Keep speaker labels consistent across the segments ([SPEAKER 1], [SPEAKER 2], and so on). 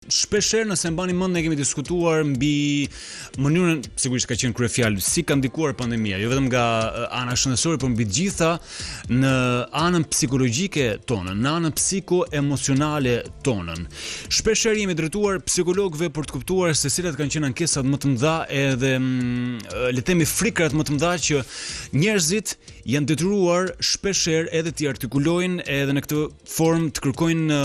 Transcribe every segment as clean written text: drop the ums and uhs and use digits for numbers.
[SPEAKER 1] shpeshherë nëse mbani mend ne kemi diskutuar mbi mënyrën, sigurisht ka qenë kryefjalë, si ka ndikuar pandemia, jo vetëm nga ana shëndetësore, por mbi të gjitha në anën psikologjike tonën, në anën psikoemocionale tonën. Shpeshherë jemi drejtuar psikologëve për të kuptuar se cilat kanë qenë ankesat më të mëdha edhe le të themi frikrat më të mëdha që njerëzit janë detyruar shpeshherë edhe të artikulojnë edhe në këtë formë të kërkojnë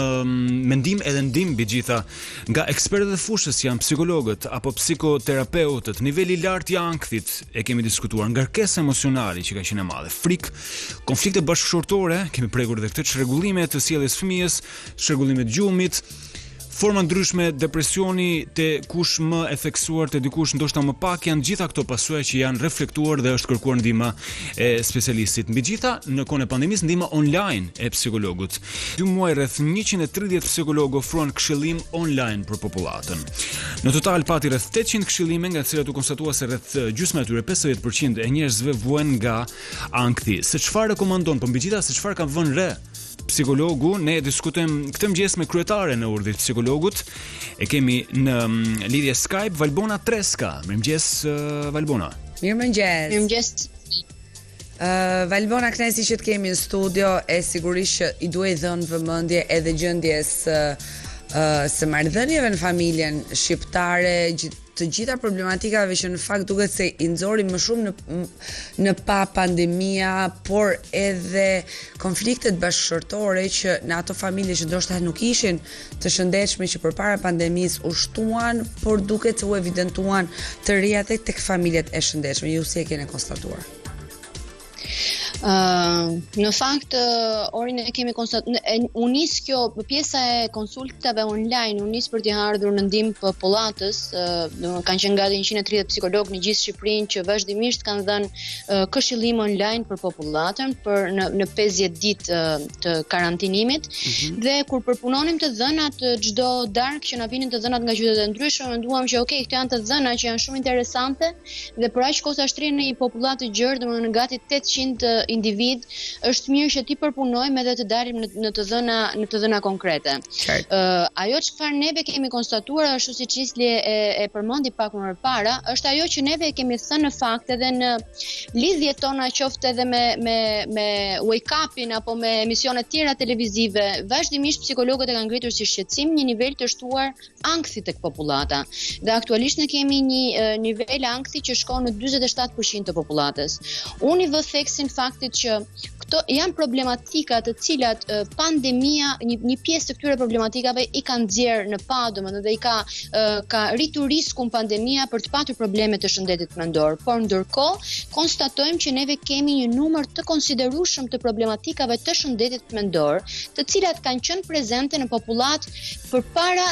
[SPEAKER 1] mendim edhe ndim mbi gjitha nga ekspertët e fushës janë psikologët apo psikoterapeutët, niveli i lartë i ankthit e kemi diskutuar, ngarkesa emocionale që ka qenë e madhe, frikë, konflikte bashkëshortore, kemi prekur edhe këtë çrregullime të sjelljes fëmijës, çrregullime të gjumit, forma ndryshme depresioni te kush më e theksuar, te dikush ndoshta më pak, janë gjitha këto pasojë që janë reflektuar dhe është kërkuar ndihma e specialistit. Mbi gjitha, në kohën e pandemisë ndihma online e psikologut. 2 muaj rreth 130 psikologë ofruan këshillim online për popullatën. Në total pati rreth 800 këshillime, nga të cilat u konstatua se rreth gjysma e tyre, 50% e njerëzve vuajnë nga ankthi. Se çfarë rekomandon, po mbi gjitha se çfarë ka vënë re psikologu, ne diskutojmë këtë mëngjes me kryetare në Urdhrit Psikologut. E kemi në lidhje Skype Valbona Treska. Mirëmëngjes Valbona.
[SPEAKER 2] Mirëmëngjes.
[SPEAKER 3] Mirëmëngjes.
[SPEAKER 2] Valbona, kënaqësi që të kemi në studio, e sigurisht që i duhet dhënë vëmendje edhe gjendjes së marrëdhënieve në familjen shqiptare, të gjitha problematikave që në fakt duket se i nxorin më shumë në pa pandemia, por edhe konfliktet bashkëshortore që në ato familje që ndoshta nuk ishin të shëndetshme që përpara pandemisë u shtuan, por duket se u evidentuan të reja tek familjet e shëndetshme. Ju si e keni konstatuar?
[SPEAKER 3] Në fakt, orin e kemi konstatuar, u nis kjo pjesa e konsultave online, u nis për t'i ardhur në ndihmë popullatës, kanë qenë gati 130 psikologë në gjithë Shqipërinë që vazhdimisht kanë dhënë këshillim online për popullatën për në 50 ditë të karantinimit, dhe kur përpunonim të dhënat çdo darkë që na vinin të dhënat nga qytete ndryshme, menduam që okay, këto janë të dhëna që janë shumë interesante dhe për aq kohë sa shtrin në një popullatë të gjerë, domethënë gati 800 individ, është mirë që ti përpunojmë edhe të dalim në të dhëna konkrete. Ajo çfarë neve kemi konstatuar, ashtu siç Isli e përmendi pak më parë, është ajo që neve kemi thënë në fakt edhe në lidhjet tona, qoftë edhe me wake upin apo me emisione të tjera televizive, vazhdimisht psikologët e kanë ngritur si shqetësim një nivel të shtuar ankthi tek popullata. Dhe aktualisht ne kemi një nivel ankthi që shkon në 47% të popullatës. Unë i vë theksin faktit që këto janë problematika të cilat pandemia, një pjesë të këtyre problematikave i ka nxjerr në pa, domethënë dhe i ka rritur riskun pandemia për të patur probleme të shëndetit mendor. Por ndërkohë konstatojmë që neve kemi një numër të konsiderueshëm të problematikave të shëndetit mendor, të cilat kanë qenë prezente në popullat përpara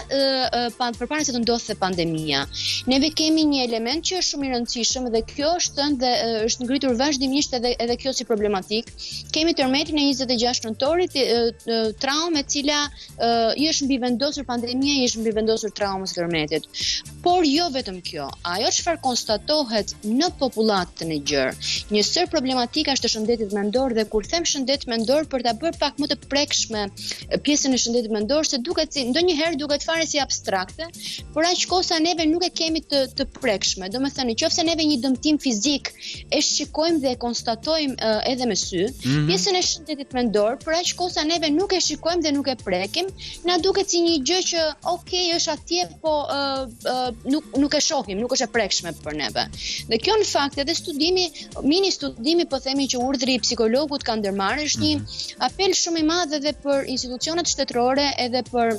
[SPEAKER 3] se të ndodhte pandemia. Neve kemi një element që është shumë i rëndësishëm dhe kjo është thënë dhe është ngritur vazhdimisht edhe kjo si problematik. Kemi tërmetin e 26 nëntorit, traumë e cila i është mbivendosur pandemia, i është mbivendosur traumës tërmetit. Por jo vetëm kjo, ajo çfarë konstatohet në popullatën e gjerë, një sër problematika është të shëndetit mendor, dhe kur them shëndet mendor për ta bërë pak më të prekshme pjesën e shëndetit mendor, se duket si ndonjëherë duket fare si abstrakte, por aq kohë sa neve nuk e kemi të prekshme. Domethënë, nëse neve një dëmtim fizik e shikojmë dhe e konstatojmë edhe me sy, pjesën e shëndetit mendor, por aq kohë sa neve nuk e shikojmë dhe nuk e prekim, na duket si një gjë që okay, është atje, po nuk e shohim, nuk është e prekshme për neve. Dhe kjo në fakt edhe mini studimi po themi që Urdhri i Psikologut ka ndërmarrë, është një apel shumë i madh edhe për institucionet shtetërore edhe për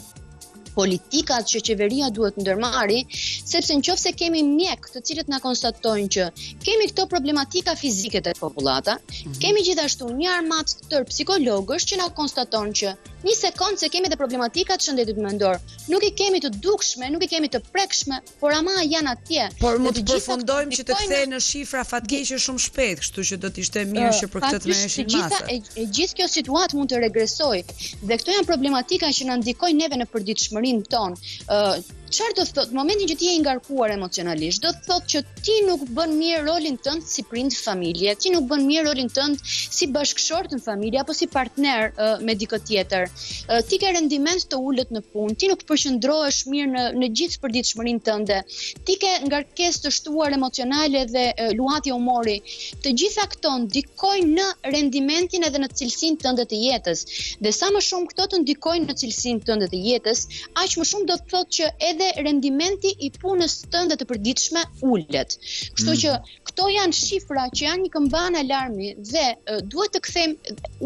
[SPEAKER 3] politikat që qeveria duhet ndërmarri, sepse nëse kemi mjek të cilët na konstatojnë që kemi këto problematika fizike të popullata, kemi gjithashtu një armat të tërë psikologësh që na konstaton që një sekond se kemi dhe problematika të shëndetit mendor, nuk i kemi të dukshme, nuk i kemi të prekshme, por ama janë atje.
[SPEAKER 2] Por mund të përfundojmë që të kthehen në shifra fatkeqe shumë shpejt, kështu që do të ishte mirë që për këtë të merreshin masa.
[SPEAKER 3] E gjithë kjo situatë mund të regresojë, dhe këto janë problematika që na ndikojnë neve në përditshmërinë tonë. Çfarë do thotë? Momentin që ti je i ngarkuar emocionalisht, do thotë që ti nuk bën mirë rolin tënd si prind familje, ti nuk bën mirë rolin tënd si bashkëshort në familje apo si partner me dikë tjetër. Ti ke rendiment të ulët në punë, ti nuk përqendrohesh mirë në gjithë përditshmërinë tënde. Ti ke ngarkesë të shtuar emocionale dhe luhatje humori. Të gjitha këto ndikojnë në rendimentin edhe në cilësinë tënde të jetës. Dhe sa më shumë këto të ndikojnë në cilësinë tënde të jetës, aq më shumë do të thotë që edhe rendimenti i punës tënde të përditshme ulet. Kështu që këto janë shifra që janë një këmbën alarmi dhe duhet të kthejmë,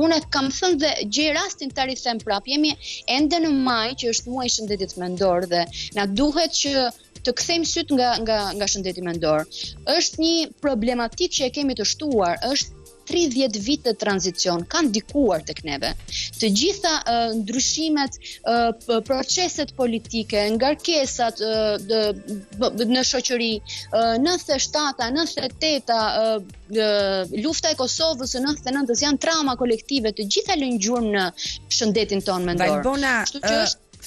[SPEAKER 3] unë kam thënë dhe gjej rastin ta rikthem prap. Jemi ende në maj, që është muaji i shëndetit mendor dhe na duhet që të kthejmë syt nga shëndeti mendor. Është një problematikë që e kemi të shtuar, është 30 vite tranzicion kanë ndikuar tek neve. Të gjitha ndryshimet, proceset politike, ngarkesat në shoqëri, 97-a, 98-a, lufta e Kosovës së 99-s janë trauma kolektive, të gjitha lënë gjurmë në shëndetin tonë mendor.
[SPEAKER 2] Valbona,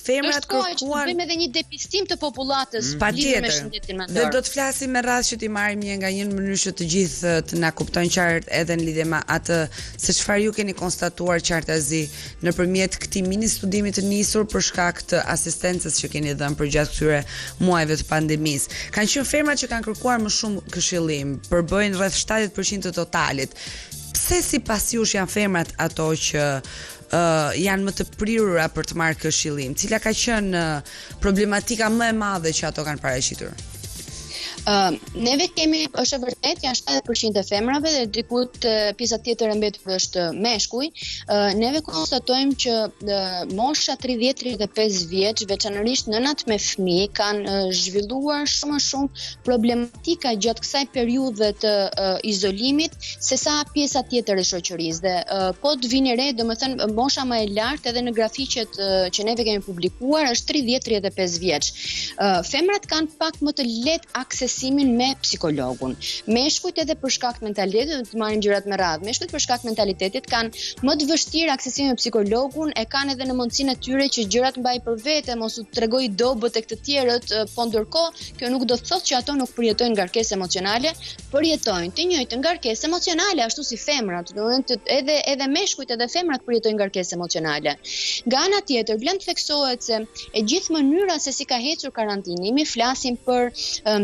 [SPEAKER 2] femrat kërkuan
[SPEAKER 3] bëjmë edhe një depistim të popullatës lidhur me shëndetin mendor.
[SPEAKER 2] Dhe do të flasim me radhë që ti marrim një nga një në mënyrë që të gjithë të na kuptojnë qartë edhe në lidhje me atë se çfarë ju keni konstatuar qartazi nëpërmjet këtij mini studimi të nisur për shkak të asistencës që keni dhënë përgjatë këtyre muajve të pandemisë. Kanë qenë femrat që kanë kërkuar më shumë këshillim, përbëjnë rreth 70% të totalit. Pse sipas jush janë femrat ato që janë më të prirura për të marrë këshillim? Cila ka qenë problematika më e madhe që ato kanë paraqitur?
[SPEAKER 3] Neve kemi, është e vërtet, janë 70% e femrave dhe diku pjesa tjetër e mbetur është meshkuj. Neve konstatojmë që mosha 30-35 vjeç, veçanërisht nënat me fëmijë, kanë zhvilluar shumë problematika gjatë kësaj periudhe të izolimit sesa pjesa tjetër e shoqërisë. Dhe po të vini re, domethënë mosha më e lartë edhe në grafiqet që neve kemi publikuar është 30-35 vjeç. Femrat kanë pak më të lehtë aksesimin me psikologun. Meshkujt edhe për shkak të mentalitetit, të marrim gjërat me radhë. Meshkujt për shkak të mentalitetit kanë më të vështirë aksesimin me psikologun, e kanë edhe në mundësinë e tyre që gjërat mbaj për vete, mos u tregoj dobët tek të tjerët, po ndërkohë kjo nuk do të thotë që ato nuk përjetojnë ngarkesë emocionale, përjetojnë të njëjtën ngarkesë emocionale ashtu si femrat, domethënë edhe meshkujt edhe femrat përjetojnë ngarkesë emocionale. Nga ana tjetër, vlen të theksohet se e gjithë mënyra se si ka ecur karantinimi, flasim për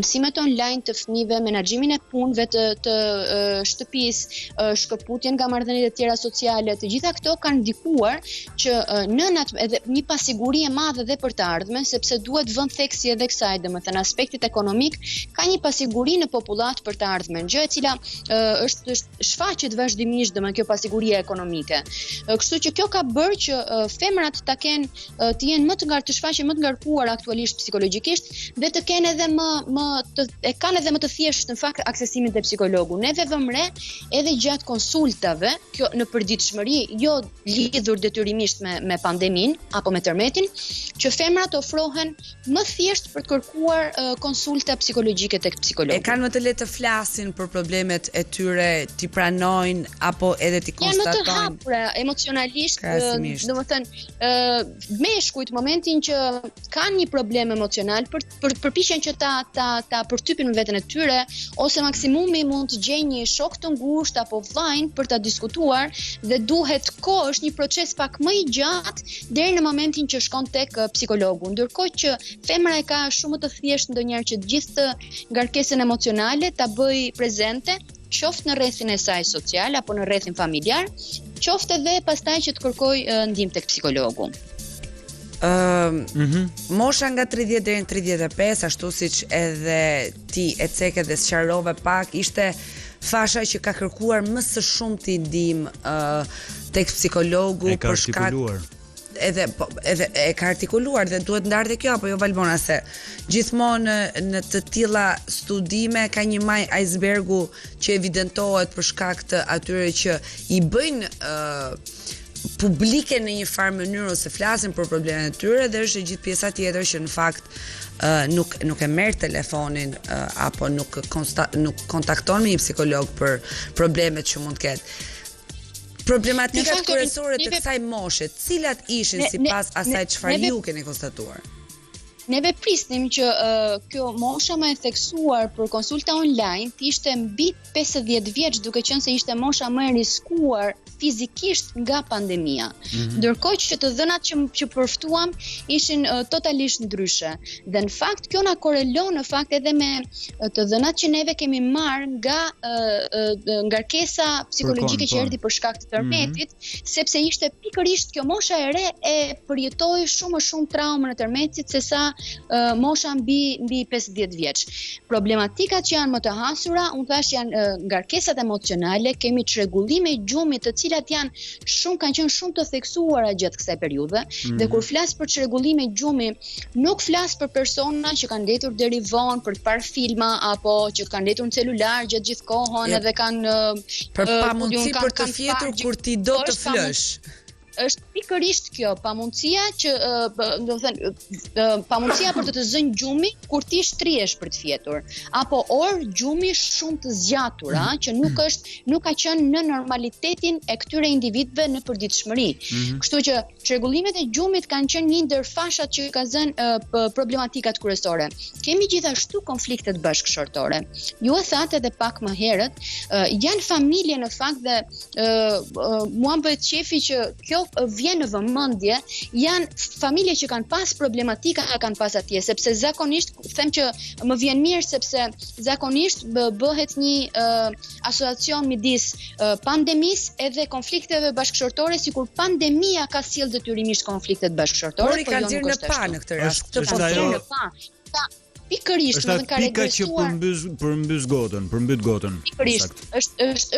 [SPEAKER 3] mësimet online të fëmijëve, menaxhimin e punëve të shtëpisë, shkëputjen nga marrëdhëniet e tjera sociale, të gjitha këto kanë ndikuar që nënat edhe një pasiguri e madhe edhe për të ardhmen, sepse duhet vënë theksi edhe kësaj, domethënë aspektit ekonomik, ka një pasiguri në popullat për të ardhmen, gjë e cila është shfaqet vazhdimisht domethënë kjo pasigurie ekonomike. Kështu që kjo ka bërë që femrat të jenë të shfaqen më të ngarkuar aktualisht psikologjikisht dhe të kenë edhe kanë edhe më të thjeshtë në fakt aksesimin te psikologu. Neve vëmë re edhe gjatë konsultave, kjo në përditshmëri, jo lidhur detyrimisht me pandeminë apo me tërmetin, që femrat ofrohen më thjesht për të kërkuar konsulta psikologjike tek psikologu.
[SPEAKER 2] E kanë më të lehtë të flasin për problemet e tyre, t'i pranojnë apo edhe t'i konstatojnë.
[SPEAKER 3] Janë më të hapura emocionalisht, domethënë meshkujt momentin që kanë një problem emocional përpiqen që ta përtypin me veten e tyre, ose maksimumi mund të gjejnë një shok të ngushtë apo vllajin për ta diskutuar dhe duhet kohë, është një proces pak më i gjatë deri në momentin që shkon tek psikologu. Ndërkohë që femra e ka shumë më të thjeshtë ndonjëherë që të gjithë ngarkesën emocionale ta bëj prezente, qoftë në rrethin e saj social apo në rrethin familjar, qoftë edhe pastaj që të kërkoj ndihmë tek psikologu.
[SPEAKER 2] Mosha nga 30 deri në 35, ashtu siç edhe ti e ceke dhe sqarove pak, ishte fasha që ka kërkuar më së shumti ndihmë tek psikologu për shkak edhe e ka artikuluar dhe duhet ndarë dhe kjo apo jo Valbona, se gjithmonë në të tilla studime ka një maj icebergu që evidentohet për shkak të atyre që i bëjnë publike në një farë mënyrë ose flasin për problemet e tyre, dhe është gjithë pjesa tjetër që në fakt nuk e merr telefonin apo nuk kontakton me një psikolog për problemet që mund të ketë. Problematikat kryesore të kësaj moshe, cilat ishin sipas asaj çfarë ju keni konstatuar?
[SPEAKER 3] neve prisnim që kjo mosha më e theksuar për konsulta online të ishte mbi 50 vjeç, duke qenë se ishte mosha më e riskuar fizikisht nga pandemia. Ndërkohë që të dhënat që përftuam ishin totalisht ndryshe. Dhe në fakt kjo na korelon në fakt edhe me të dhënat që neve kemi marrë nga ngarkesa psikologjike që erdhi për shkak të tërmetit, sepse ishte pikërisht kjo mosha e re e përjetoi shumë më shumë traumën e tërmetit se sa mosha mbi 50 vjeç. Problematikat që janë më të hasura, unë thash janë ngarkesat emocionale, kemi çrregullime gjumit të cilat kanë qenë shumë të theksuara gjatë kësaj periudhe, dhe kur flas për çrregullime gjumi, nuk flas për persona që kanë ndetur deri vonë për të parë filma apo që kanë ndetur në celular gjatë gjithë kohën edhe kanë
[SPEAKER 2] për pamundësi për të fjetur kur ti do të flësh.
[SPEAKER 3] Është pikërisht kjo pamundësia që pamundësia për të zënë gjumi kur ti shtrihesh për të fjetur, apo gjumi shumë të zgjatur, që nuk ka qenë në normalitetin e këtyre individëve në përditshmëri. Kështu që çrregullimet e gjumit kanë qenë një ndër fashat që ka zënë problematikat kryesore. Kemi gjithashtu konfliktet bashkëshortore. Ju e thatë edhe pak më herët, janë familje në fakt dhe mua më bëhet qefi që kjo vjen në vëmendje, janë familje që kanë pas problematika kanë pas atje, sepse zakonisht them që më vjen mirë sepse zakonisht bëhet një asociacion midis pandemisë edhe konflikteve bashkëshortore, sikur pandemia ka sjell detyrimisht konfliktet bashkëshortore,
[SPEAKER 2] por i kanë dhënë në pa në këtë rast.
[SPEAKER 3] Pikërisht,
[SPEAKER 1] është ajo pika që përmbys gotën.
[SPEAKER 3] Pikërisht,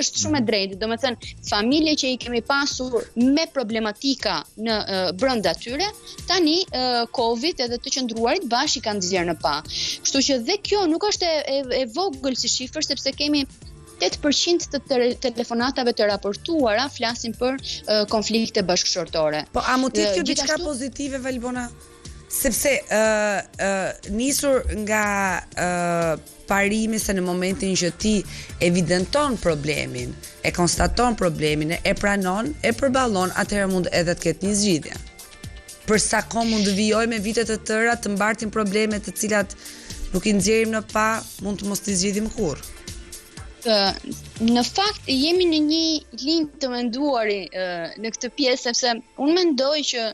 [SPEAKER 3] është shumë e drejtë. Domethënë, familje që i kemi pasur me problematika në brenda tyre, tani Covid edhe të qëndruarit bashkë i kanë nxjerrë në pa. Kështu që dhe kjo nuk është e vogël si shifër, sepse kemi 8% të telefonatave të raportuara flasin për konflikte bashkëshortore.
[SPEAKER 2] Po a mund të kjo diçka pozitive, Valbona? Sepse nisur nga parimi se në momentin që ti evidenton problemin, e konstaton problemin, e pranon, e përballon, atëherë mund edhe të ketë një zgjidhje. Për sa kohë mund të vijojë me vite të tëra të mbartin probleme të cilat nuk i nxjerrim në pa, mund të mos t'i zgjidhim kurrë.
[SPEAKER 3] Në fakt jemi në një linjë të menduari në këtë pjesë, sepse unë mendoj që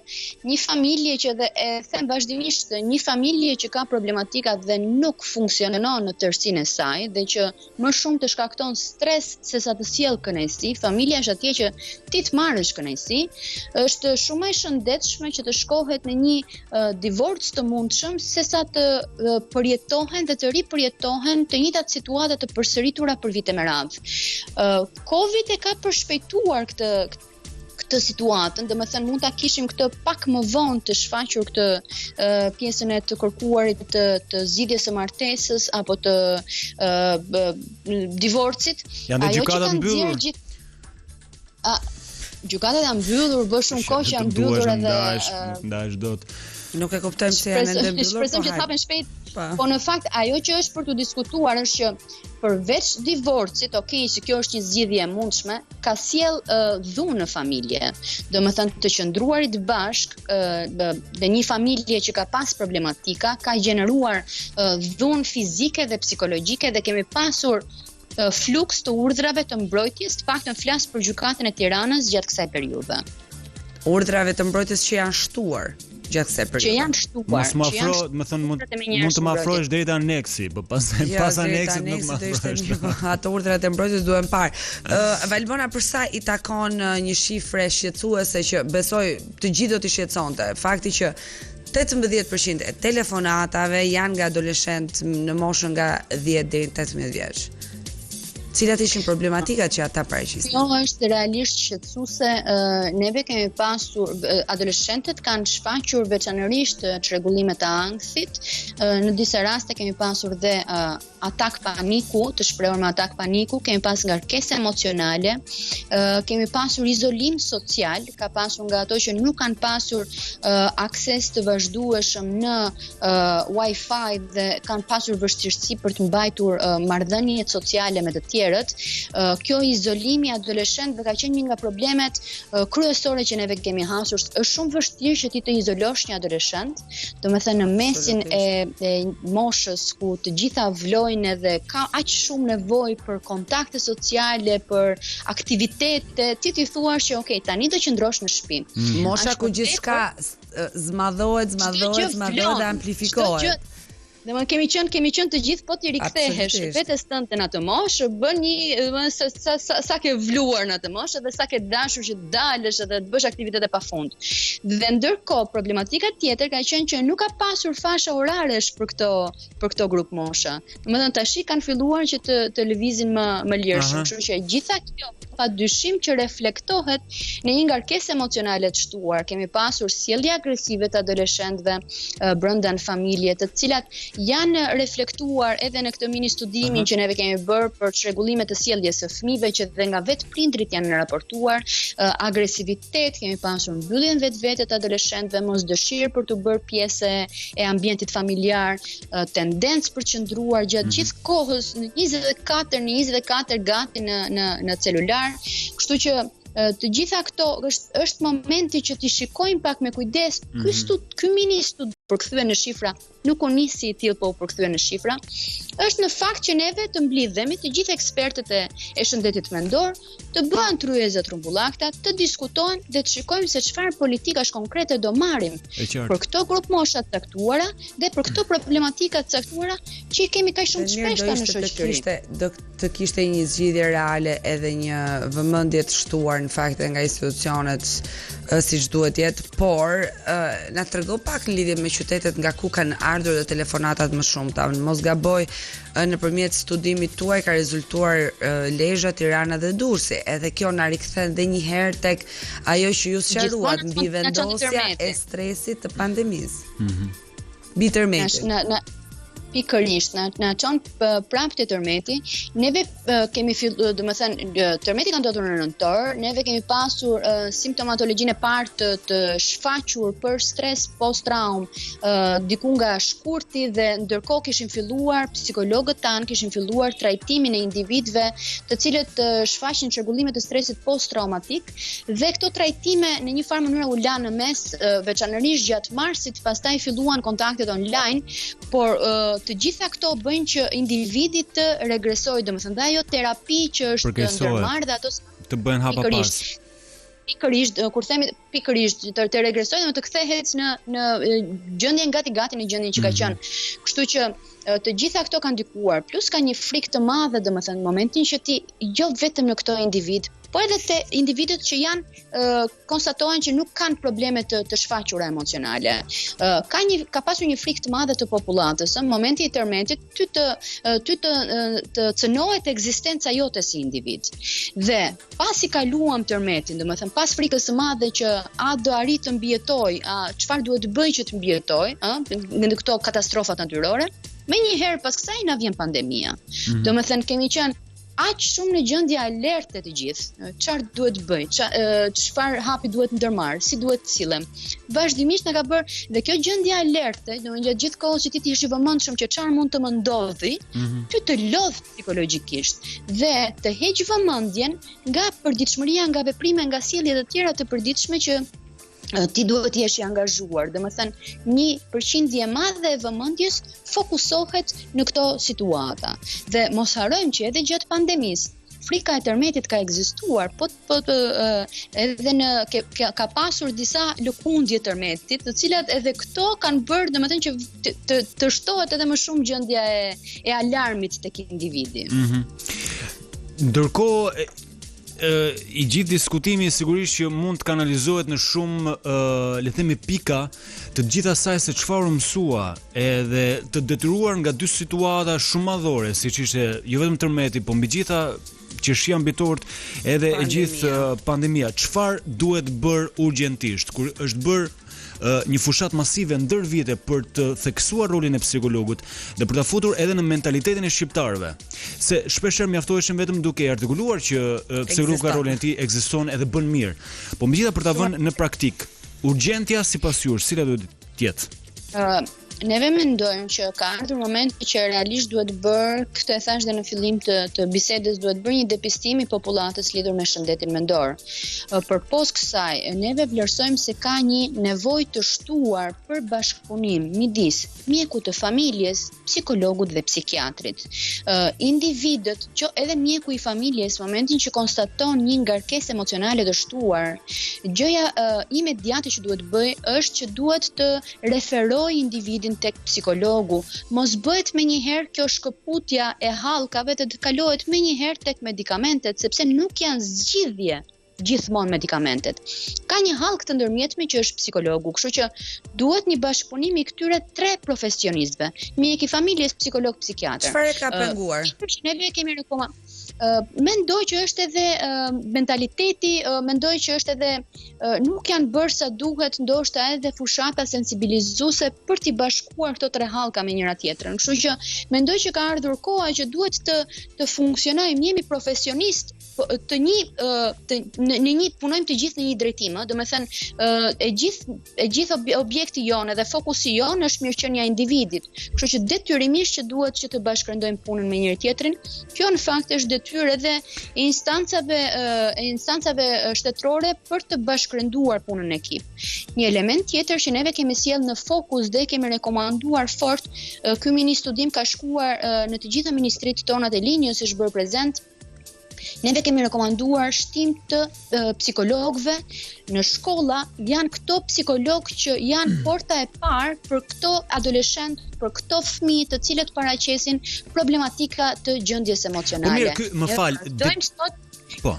[SPEAKER 3] një familje që dhe e them vazhdimisht, një familje që ka problematika dhe nuk funksionon në tërësinë e saj dhe që më shumë të shkakton stres se sa të sjell kënaqësi, familja është atje që ti të marrësh kënaqësi, është shumë e shëndetshme që të shkohet në një divorc të mundshëm se sa të përjetohen dhe të ripërjetohen të njëjtat situata të përsëritura për vite me radhë. Covid e ka përshpejtuar këtë situatën, domethënë mund ta kishim këtë pak më vonë të shfaqur këtë pjesën e të kërkuarit të zgjidhjes së martesës apo të divorcit.
[SPEAKER 1] Janë dhe gjykatat mbyllur.
[SPEAKER 3] Gjykatat janë mbyllur, bë shumë kohë që janë mbyllur edhe
[SPEAKER 1] ndash dot.
[SPEAKER 2] Nuk e kuptojmë se janë ende mbyllur.
[SPEAKER 3] Shpresojmë që të hapen shpejt. Po në fakt ajo që është për të diskutuar është që përveç divorcit, që kjo është një zgjidhje e mundshme, ka sjell dhunë në familje. Domethënë të qëndruarit bashkë dhe një familje që ka pas problematika ka gjeneruar dhunë fizike dhe psikologjike dhe kemi pasur fluks të urdhrave të mbrojtjes, të paktën flas për gjykatën e Tiranës gjatë kësaj periudhe.
[SPEAKER 2] Urdhrave të mbrojtjes që janë shtuar gjatë kësaj periudhe.
[SPEAKER 3] Që janë shtuar.
[SPEAKER 1] Mund të më afrohesh deri te aneksi, po pas aneksit nuk më afrohesh.
[SPEAKER 2] Ato urdhrat e mbrojtjes duhen parë. Valbona, për sa i takon një shifre shqetësuese që besoj të gjithë do t'i shqetësonte, fakti që 18% e telefonatave janë nga adoleshentë në moshën nga 10 deri në 18 vjeç. Cilat ishin problematikat që ata paraqisnin?
[SPEAKER 3] Jo, është realisht shqetësuese. Neve kemi pasur adoleshentët kanë shfaqur veçanërisht çrregullime të ankthit. Në disa raste kemi pasur dhe atak paniku, të shprehur me atak paniku, kemi pas ngarkesë emocionale, kemi pasur izolim social, ka pasur nga ato që nuk kanë pasur akses të vazhdueshëm në Wi-Fi dhe kanë pasur vështirësi për të mbajtur marrëdhëniet sociale me të tjerë. tjerët, kjo izolimi i adoleshentëve ka qenë një nga problemet kryesore që neve kemi hasur. Është shumë vështirë që ti të izolosh një adoleshent, domethënë në mesin e moshës ku të gjitha vlojnë edhe ka aq shumë nevojë për kontakte sociale, për aktivitete, ti thua që okay, tani do qëndrosh në shtëpi.
[SPEAKER 2] Mosha ku gjithçka zmadhohet dhe amplifikohet.
[SPEAKER 3] Kemi qenë të gjithë po ti rikthehesh vetes tënde në atë moshë, bën një sa ke vluar në atë moshë dhe sa ke dashur që dalësh edhe të bësh aktivitete pafund. Dhe ndërkohë problematika tjetër ka qenë që nuk ka pasur fasha oraresh për këto grup mosha. Domethënë tash kanë filluar që të lëvizin më lirshëm, kështu që gjitha kjo pa dyshim që reflektohet në një ngarkesë emocionale të shtuar. Kemi pasur sjellje agresive të adoleshentëve brenda në familje, të cilat janë reflektuar edhe në këtë mini studimin që neve kemi bërë për çrregullimet të sjelljes së fëmijëve që dhe nga vetë prindrit janë raportuar, agresivitet, kemi pasur mbylljen vetvete të adoleshentëve, mosdëshirë për të bërë pjesë e ambientit familjar, tendencë për qëndruar gjatë gjithë kohës në 24 gati në celular. Kështu që të gjitha këto është momenti që t'i shikojmë pak me kujdes. Ky mini studi përkthyer në shifra nuk u nisi i tillë, po u përkthyer në shifra. Është në fakt që neve të mblidhemi të gjithë ekspertët e shëndetit mendor, të bëhen tryezë trumbullakta, të diskutojnë dhe të shikojmë se çfarë politikash konkrete do marrim për këto grup mosha të caktuara dhe për këto problematika të caktuara që i kemi kaq shumë shpesh në shoqëri.
[SPEAKER 2] Të kishte një zgjidhje reale edhe një vëmendje të shtuar në fakt nga institucionet siç duhet jetë, por na trego pak në lidhje me qytetet nga ku kanë ardhur dhe telefonatat më shumta. Mos gaboj, nëpërmjet studimit tuaj ka rezultuar Lezhë, Tirana dhe Durrësi. Edhe kjo na rikthen edhe një herë tek ajo që ju sqaruat, mbivendosja e stresit të pandemisë. Mbi tërmetin.
[SPEAKER 3] Pikërisht, na çon prapë te tërmeti. Neve kemi filluar, domethënë tërmeti ka ndodhur në nëntor, neve kemi pasur simptomatologjinë e parë të shfaqur për stres post-traum diku nga shkurti dhe ndërkohë kishin filluar psikologët tanë kishin filluar trajtimin e individëve të cilët shfaqin çrregullime të stresit post-traumatik dhe këto trajtime në një farë mënyrë u lanë në mes, veçanërisht gjatë marsit, pastaj filluan kontaktet online, por të gjitha këto bëjnë që individi të regresojë, domethënë ajo terapi që është ndërmarrë dhe ato
[SPEAKER 1] të bëhen hapa pas.
[SPEAKER 3] Pikërisht, kur themi pikërisht të regresojë, të kthehet në gjendjen gati në gjendjen që ka qenë. Kështu që të gjitha këto kanë ndikuar, plus ka një frikë të madhe, domethënë në momentin që ti jo vetëm në këto individ, po edhe te individët që janë konstatohen që nuk kanë probleme të shfaqura emocionale. Ka pasur një frikë të madhe të popullatës, në momenti i tërmetit ty të cënohet ekzistenca jote si individ. Dhe pasi kaluam tërmetin, domethënë pas frikës së madhe që a do arrit të mbijetoj, çfarë duhet të bëj që të mbijetoj, në këto katastrofat natyrore, menjëherë pas kësaj na vjen pandemia. Domethënë kemi qenë aq shumë në gjendje alerte të gjithë. Çfarë duhet bëj? Çfarë hapi duhet ndërmarr? Si duhet të sillem? Vazhdimisht na ka bërë dhe kjo gjendje alerte, domethënë gjatë gjithë kohës që ti je i vëmendshëm që çfarë mund të më ndodhi, ty të lodh psikologjikisht dhe të heq vëmendjen nga përditshmëria, nga veprime, nga sjellje të tjera të përditshme që ti duhet të jesh i angazhuar. Domethënë një përqindje e madhe e vëmendjes fokusohet në këto situata. Dhe mos harrojmë që edhe gjatë pandemisë frika e tërmetit ka ekzistuar, edhe ka pasur disa lëkundje tërmetit, të cilat edhe këto kanë bërë, domethënë që të shtohet edhe më shumë gjendja e alarmit tek individi.
[SPEAKER 1] Ndërkohë i gjithë diskutimi sigurisht që mund të kanalizohet në shumë le të themi pika të gjithë asaj se çfarë mësua, edhe të detyruar nga dy situata shumë madhore, siç ishte jo vetëm tërmeti, po mbi gjitha qershia mbitorët edhe e gjithë pandemia. Çfarë duhet bër urgjentisht kur është bër një fushat masive ndër vite për të theksuar rolin e psikologut dhe për ta futur edhe në mentalitetin e shqiptarëve. Se shpeshherë mjaftoheshin vetëm duke artikuluar që psikologu ka rolin e tij, ekziston edhe bën mirë. Po megjithatë për ta vënë në praktik, urgjentja sipas jush, cila duhet të jetë?
[SPEAKER 3] Neve mendojmë që ka ardhur momenti që realisht duhet bërë, këtë e thash dhe në fillim të bisedës, duhet bërë një depistim i popullatës lidhur me shëndetin mendor. Përpos kësaj, neve vlerësojmë se ka një nevojë të shtuar për bashkëpunim midis mjekut të familjes, psikologut dhe psikiatrit. Individët, që edhe mjeku i familjes, momentin që konstaton një ngarkesë emocionale të shtuar, gjëja imediate që duhet bëj është që duhet të referojë individin tek psikologu, mos bëhet menjëherë kjo shkëputja e hallkave të kalohet menjëherë tek medikamentet, sepse nuk janë zgjidhje gjithmonë medikamentet. Ka një hallk të ndërmjetme që është psikologu, kështu që duhet një bashkëpunim i këtyre 3 profesionistëve, mjek i familjes, psikolog, psikiatër.
[SPEAKER 2] Çfarë ka penguar?
[SPEAKER 3] Ne kemi mendoj që është edhe mentaliteti, mendoj që është edhe nuk janë bërë sa duhet, ndoshta edhe fushata sensibilizuese për t'i bashkuar këto 3 hallka me njëra tjetrën. Kështu që mendoj që ka ardhur koha që duhet të funksionojmë, jemi profesionistë punojmë të gjithë në një drejtim, domethënë e gjithë objekti jonë dhe fokusi jonë është mirëqenia e individit. Kështu që detyrimisht që duhet që të bashkëndojmë punën me njëri tjetrin. Kjo në fakt është detyrë edhe e instancave shtetërore për të bashkërenduar punën në ekip. Një element tjetër që neve kemi sjellë në fokus dhe kemi rekomanduar fort, ky mini studim ka shkuar në të gjitha ministritë tona të linjës, është bërë prezent. Neve kemi rekomanduar shtim të psikologëve në shkolla, janë këto psikologë që janë porta e parë për këto adoleshentë, për këto fëmijë të cilët paraqesin problematika të gjendjes emocionale.
[SPEAKER 1] Më fal. Po.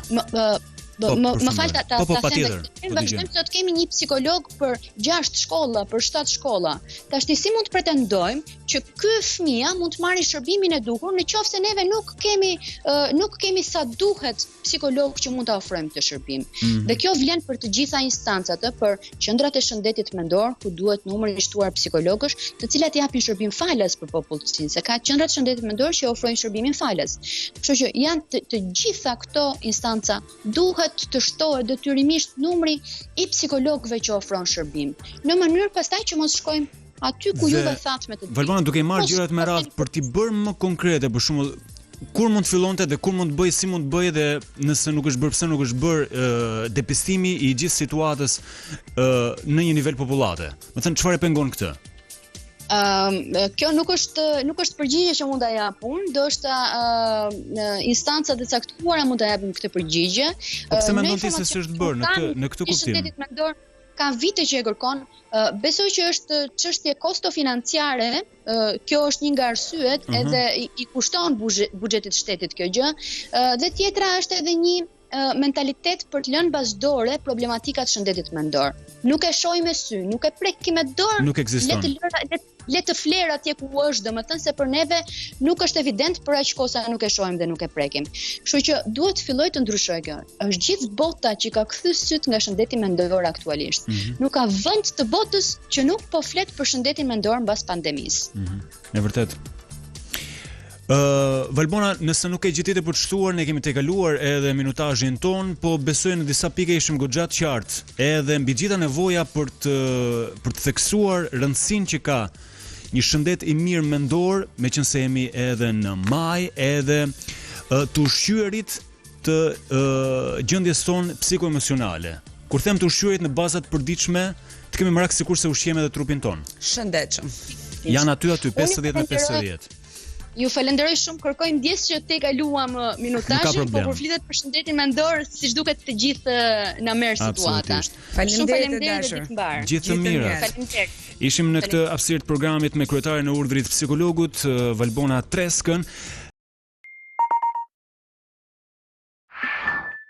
[SPEAKER 3] Më fal ta vazhdojmë të kemi një psikolog për 6 shkolla, për 7 shkolla. Tash si mund të pretendojmë që ky fëmia mund të marrë shërbimin e duhur nëse neve nuk kemi sa duhet psikolog që mund ta ofrojmë këtë shërbim. Dhe kjo vlen për të gjitha instancat, për qendrat e shëndetit mendor, ku duhet numri i shtuar psikologësh, të cilat japin shërbim falas për popullsinë, se ka qendrat e shëndetit mendor që ofrojnë shërbimin falas. Kështu që janë të gjitha këto instanca duhet të shtohet detyrimisht numri i psikologëve që ofron shërbim, në mënyrë pastaj që mos shkojmë aty ku juve thatë me të drejtë.
[SPEAKER 1] Valbona, duke i marrë gjërat me radhë për t'i bërë më konkrete, për shembull, kur mund të fillonte dhe kur mund të bëj, si mund të bëj, dhe nëse nuk është bërë, pse nuk është bërë depistimi i gjithë situatës në një nivel popullate. Do thënë, çfarë e pengon këtë?
[SPEAKER 3] Kjo nuk është përgjigje që mund ta jap unë, ndoshta instancat e caktuara mund ta japin këtë përgjigje.
[SPEAKER 1] Po pse mendon ti se s'është bërë në këtë kuptim?
[SPEAKER 3] Shëndetit mendor ka vite që e kërkon. Besoj që është çështje kosto-financiare, kjo është një nga arsyet, edhe i kushton buxhetit shtetit kjo gjë, dhe tjetra është edhe një mentalitet për të lënë bazhdore problematikat shëndetit mendor. Nuk e shohim me sy, nuk e prekim me dorë.
[SPEAKER 1] Nuk ekziston.
[SPEAKER 3] Le të fler atje ku është, domethënë se për neve nuk është evident, për aq kohë sa nuk e shohim dhe nuk e prekim. Kështu që duhet filloj të ndryshojë kjo. Është gjithë bota që ka kthy syt nga shëndeti mendor aktualisht. Nuk ka vend të botës që nuk po flet për shëndetin mendor mbas pandemisë.
[SPEAKER 1] Në vërtet. Valbona, nëse nuk e gjetitë për të shtuar, ne kemi tejkaluar edhe minutazhin ton, po besoj në disa pike ishim goxhat qartë, edhe mbi gjitha nevoja për të theksuar rëndësinë që ka një shëndet i mirë mendor, meqense jemi edhe në maj, edhe të ushqyerit të gjendjes tonë psikoemocionale. Kur them të ushqyerit në bazat përditshme, të kemi merak sikurse ushqejmë edhe trupin ton.
[SPEAKER 2] Shëndetshëm.
[SPEAKER 1] Janë aty 50 me 50.
[SPEAKER 3] Ju falenderoj shumë, kërkoj ndjes që te kaluam minutazhin, po kur flitet për shëndetin mendor, siç duket të gjithë na merr situata.
[SPEAKER 2] Faleminderit dashur.
[SPEAKER 1] Gjithë të mirë.
[SPEAKER 3] Faleminderit.
[SPEAKER 1] Ishim në këtë hapësirë të programit me kryetaren e Urdhrit Psikologut, Valbona Treskën.